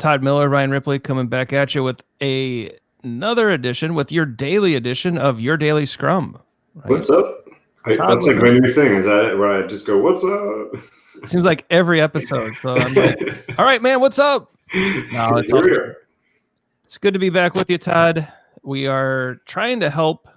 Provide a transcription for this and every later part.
Todd Miller, Ryan Ripley, coming back at you with another edition, with your daily edition of Your Daily Scrum. Right? What's up? Todd, that's like my new thing. Is that it, where I just go, what's up? It seems like every episode. So I'm like, all right, man, what's up? No, it's all good. It's good to be back with you, Todd. We are trying to help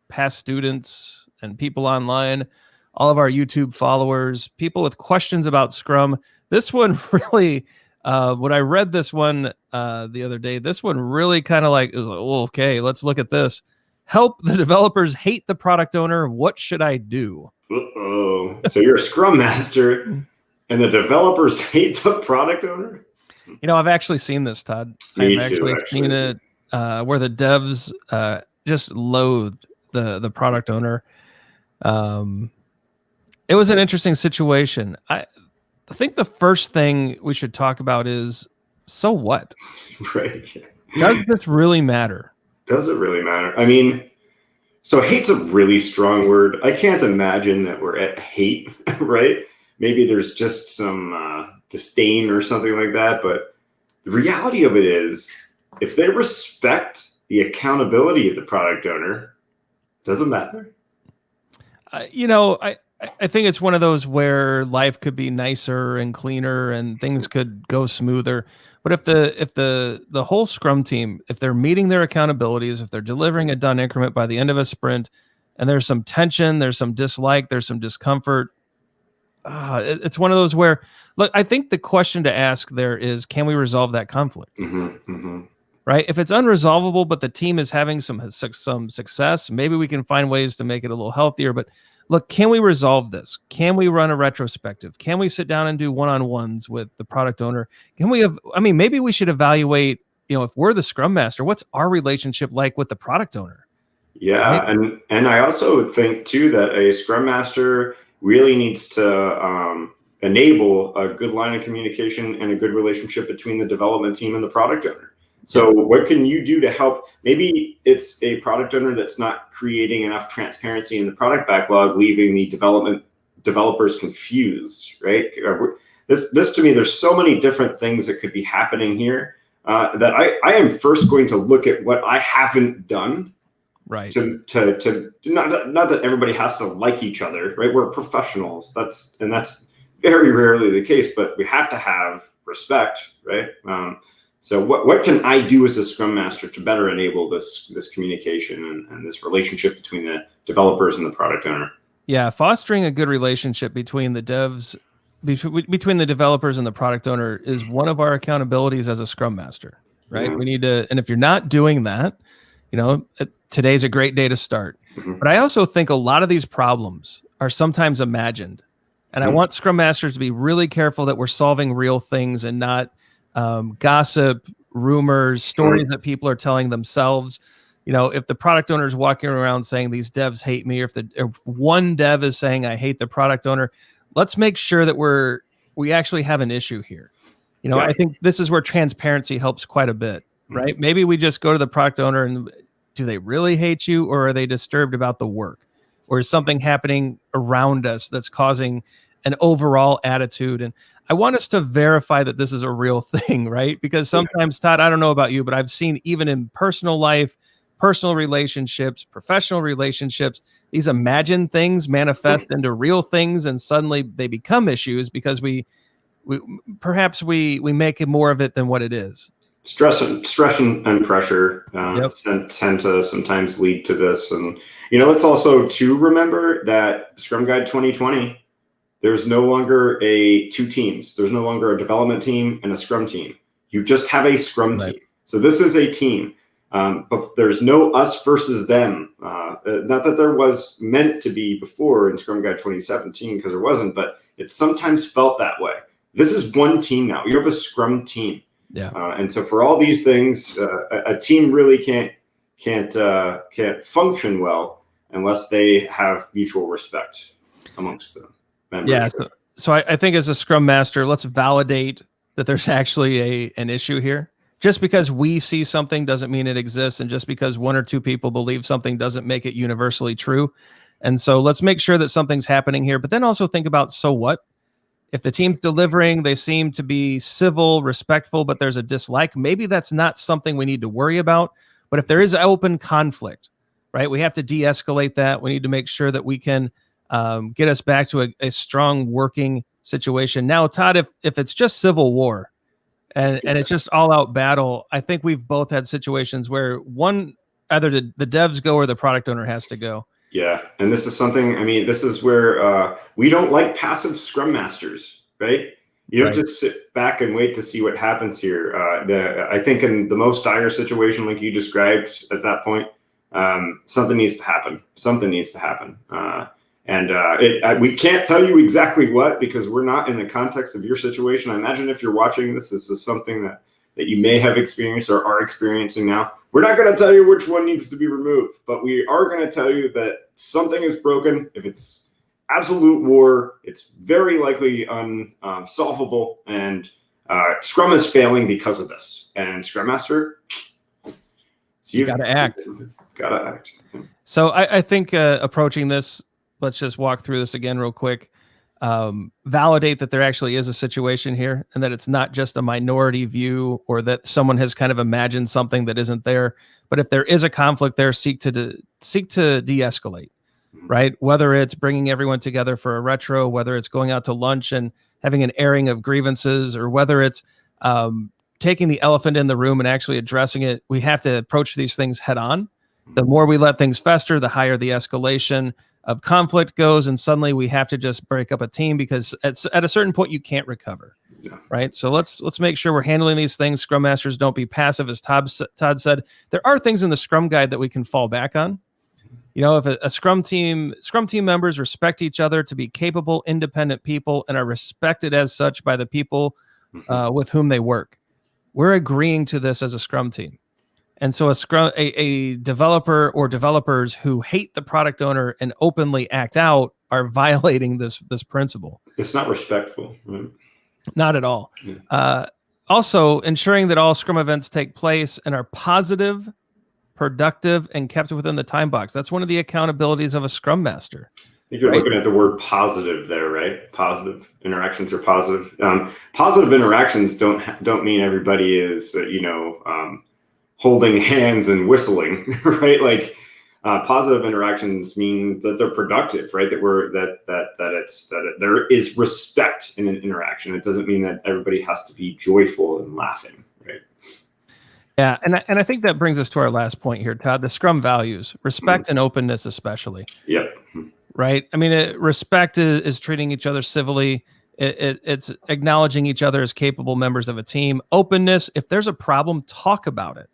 past students and people online, all of our YouTube followers, people with questions about Scrum. This one really, when I read this one the other day, this one really kind of like, it was like, oh, okay, let's look at this. Help the developers hate the product owner. What should I do? Uh-oh. So you're a Scrum Master and the developers hate the product owner? You know, I've actually seen this, Todd. I've actually seen it where the devs just loathe the product owner. It was an interesting situation. I think the first thing we should talk about is, so what? Right. Does this really matter? Does it really matter? I mean, so hate's a really strong word. I can't imagine that we're at hate, right? Maybe there's just some disdain or something like that. But the reality of it is, if they respect the accountability of the product owner, does it matter? You know, I think it's one of those where life could be nicer and cleaner and things could go smoother. But if the whole Scrum team, if they're meeting their accountabilities, if they're delivering a done increment by the end of a sprint, and there's some tension, there's some dislike, there's some discomfort, it's one of those where, look, I think the question to ask there is, can we resolve that conflict? Right? If it's unresolvable, but the team is having some success, maybe we can find ways to make it a little healthier. But look, can we resolve this? Can we run a retrospective? Can we sit down and do one-on-ones with the product owner? Can we have, I mean, maybe we should evaluate, you know, if we're the Scrum Master, what's our relationship like with the product owner? Yeah. Right? And I also think too, that a Scrum Master really needs to enable a good line of communication and a good relationship between the development team and the product owner. So what can you do to help? Maybe it's a product owner that's not creating enough transparency in the product backlog, leaving the developers confused, right? This to me, there's so many different things that could be happening here that I am first going to look at what I haven't done. Right. To not that everybody has to like each other, right? We're professionals. That's very rarely the case, but we have to have respect, right? So what can I do as a Scrum Master to better enable this communication and this relationship between the developers and the product owner? Yeah, fostering a good relationship between the devs, between the developers and the product owner is one of our accountabilities as a Scrum Master, right? We need to, and if you're not doing that, you know, today's a great day to start. But I also think a lot of these problems are sometimes imagined. And I want Scrum Masters to be really careful that we're solving real things and not gossip, rumors, stories that people are telling themselves. You know, if the product owner is walking around saying these devs hate me, or if one dev is saying I hate the product owner, let's make sure that we actually have an issue here. You know, I think this is where transparency helps quite a bit, right? Maybe we just go to the product owner and, do they really hate you, or are they disturbed about the work, or is something happening around us that's causing an overall attitude? And I want us to verify that this is a real thing, right? Because sometimes, Todd, I don't know about you, but I've seen even in personal life, personal relationships, professional relationships, these imagined things manifest into real things, and suddenly they become issues because we perhaps make more of it than what it is. Stress and pressure tend to sometimes lead to this. And, you know, let's also to remember that Scrum Guide 2020, there's no longer two teams. There's no longer a development team and a Scrum team. You just have a Scrum team. So this is a team, but there's no us versus them. Not that there was meant to be before in Scrum Guide 2017, because there wasn't, but it sometimes felt that way. This is one team now. You have a Scrum team. Yeah. And so for all these things, a team really can't function well unless they have mutual respect amongst them. Yeah. So I think as a Scrum Master, let's validate that there's actually an issue here. Just because we see something doesn't mean it exists, and just because one or two people believe something doesn't make it universally true. And so let's make sure that something's happening here, but then also think about, so what? If the team's delivering, they seem to be civil, respectful, but there's a dislike, maybe that's not something we need to worry about. But if there is open conflict, right, we have to de-escalate that. We need to make sure that we can get us back to a strong working situation. Now, Todd, if it's just civil war and it's just all out battle, I think we've both had situations where either the devs go or the product owner has to go. Yeah, and this is something, I mean, this is where we don't like passive Scrum Masters, right? You don't just sit back and wait to see what happens here. I think in the most dire situation like you described at that point, something needs to happen. Something needs to happen. We can't tell you exactly what, because we're not in the context of your situation. I imagine if you're watching this is something that you may have experienced or are experiencing now. We're not going to tell you which one needs to be removed, but we are going to tell you that something is broken. If it's absolute war, it's very likely unsolvable, and Scrum is failing because of this. And Scrum Master, you got to act. Got to act. So I think approaching this, let's just walk through this again real quick. Validate that there actually is a situation here and that it's not just a minority view or that someone has kind of imagined something that isn't there. But if there is a conflict there, seek to de-escalate, right? Whether it's bringing everyone together for a retro, whether it's going out to lunch and having an airing of grievances, or whether it's taking the elephant in the room and actually addressing it. We have to approach these things head on. The more we let things fester, the higher the escalation of conflict goes, and suddenly we have to just break up a team because at a certain point you can't recover, right? So let's make sure we're handling these things. Scrum Masters, don't be passive, as Todd said. There are things in the Scrum Guide that we can fall back on. You know, if a Scrum team members respect each other to be capable, independent people and are respected as such by the people with whom they work, we're agreeing to this as a Scrum team. And so a developer or developers who hate the product owner and openly act out are violating this principle. It's not respectful. Right? Not at all. Yeah. Also, ensuring that all Scrum events take place and are positive, productive, and kept within the time box. That's one of the accountabilities of a Scrum Master. I think you're looking at the word positive there, right? Positive interactions are positive. Positive interactions don't mean everybody is, holding hands and whistling, right? Like positive interactions mean that they're productive, right? That there is respect in an interaction. It doesn't mean that everybody has to be joyful and laughing, right? Yeah, and I think that brings us to our last point here, Todd. The Scrum values, respect and openness, especially. Yep. Right. I mean, respect is treating each other civilly. It's acknowledging each other as capable members of a team. Openness, if there's a problem, talk about it.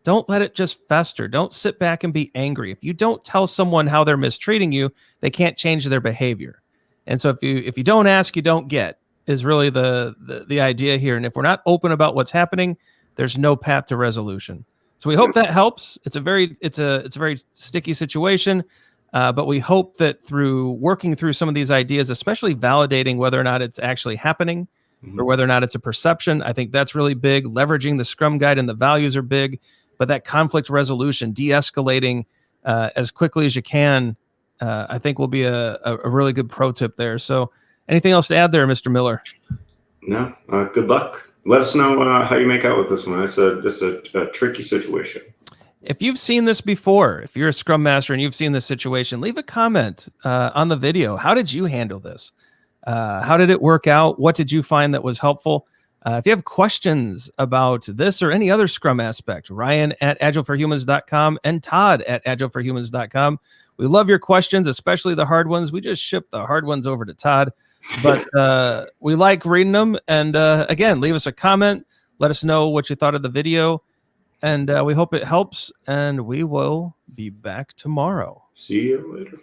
Don't let it just fester. Don't sit back and be angry. If you don't tell someone how they're mistreating you, they can't change their behavior. And so if you don't ask, you don't get, is really the idea here. And if we're not open about what's happening, there's no path to resolution. So we hope that helps. It's a very sticky situation, but we hope that through working through some of these ideas, especially validating whether or not it's actually happening or whether or not it's a perception, I think that's really big. Leveraging the Scrum Guide and the values are big. But that conflict resolution, de-escalating as quickly as you can, I think will be a really good pro tip there. So anything else to add there, Mr. Miller? No, good luck. Let us know how you make out with this one. It's just a tricky situation. If you've seen this before, if you're a Scrum Master and you've seen this situation, leave a comment on the video. How did you handle this? How did it work out? What did you find that was helpful? If you have questions about this or any other Scrum aspect, Ryan at agileforhumans.com and Todd at agileforhumans.com. We love your questions, especially the hard ones. We just ship the hard ones over to Todd, but we like reading them. And again, leave us a comment. Let us know what you thought of the video. And we hope it helps. And we will be back tomorrow. See you later.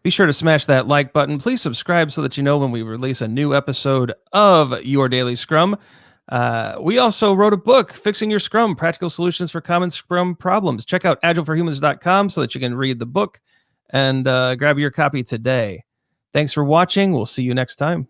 Be sure to smash that like button. Please subscribe so that you know when we release a new episode of Your Daily Scrum. We also wrote a book, Fixing Your Scrum, Practical Solutions for Common Scrum Problems. Check out agile4humans.com so that you can read the book and grab your copy today. Thanks for watching. We'll see you next time.